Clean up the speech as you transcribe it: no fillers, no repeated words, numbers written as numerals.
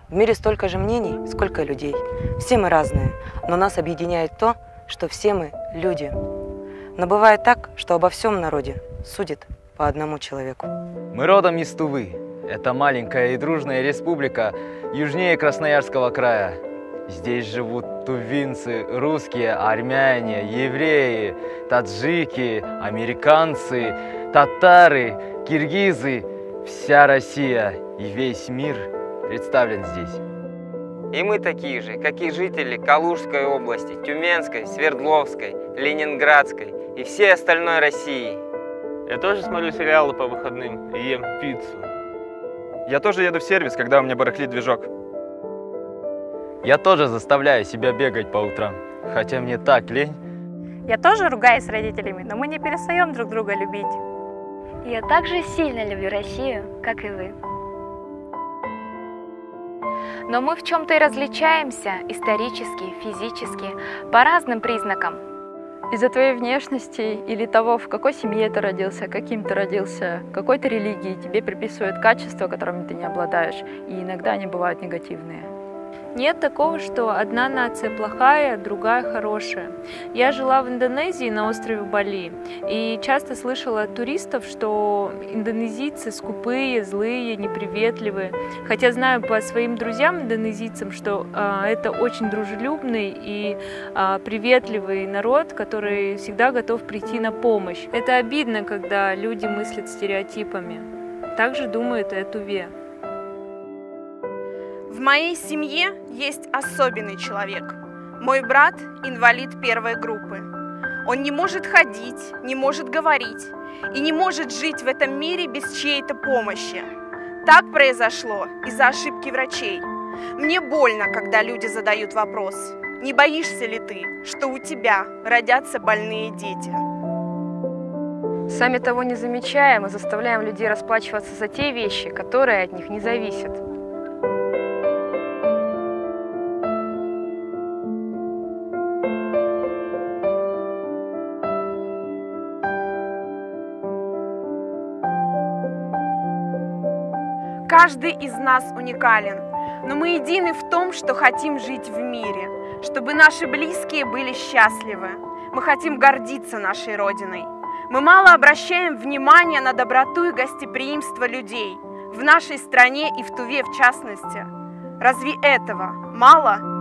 В мире столько же мнений, сколько людей. Все мы разные, но нас объединяет то, что все мы люди. Но бывает так, что обо всем народе судит по одному человеку. Мы родом из Тувы. Это маленькая и дружная республика южнее Красноярского края. Здесь живут тувинцы, русские, армяне, евреи, таджики, американцы, татары, киргизы. Вся Россия и весь мир представлен здесь. И мы такие же, как и жители Калужской области, Тюменской, Свердловской, Ленинградской и всей остальной России. Я тоже смотрю сериалы по выходным и ем пиццу. Я тоже еду в сервис, когда у меня барахлит движок. Я тоже заставляю себя бегать по утрам, хотя мне так лень. Я тоже ругаюсь с родителями, но мы не перестаем друг друга любить. Я также сильно люблю Россию, как и вы. Но мы в чем-то и различаемся исторически, физически, по разным признакам. Из-за твоей внешности или того, в какой семье ты родился, каким ты родился, какой-то религии тебе приписывают качества, которыми ты не обладаешь, и иногда они бывают негативные. Нет такого, что одна нация плохая, другая хорошая. Я жила в Индонезии на острове Бали и часто слышала от туристов, что индонезийцы скупые, злые, неприветливые. Хотя знаю по своим друзьям-индонезийцам, что это очень дружелюбный и приветливый народ, который всегда готов прийти на помощь. Это обидно, когда люди мыслят стереотипами. Также думают и о Туве. В моей семье есть особенный человек. Мой брат – инвалид первой группы. Он не может ходить, не может говорить и не может жить в этом мире без чьей-то помощи. Так произошло из-за ошибки врачей. Мне больно, когда люди задают вопрос: не боишься ли ты, что у тебя родятся больные дети? Сами того не замечая, мы заставляем людей расплачиваться за те вещи, которые от них не зависят. Каждый из нас уникален, но мы едины в том, что хотим жить в мире, чтобы наши близкие были счастливы. Мы хотим гордиться нашей Родиной. Мы мало обращаем внимания на доброту и гостеприимство людей в нашей стране и в Туве в частности. Разве этого мало?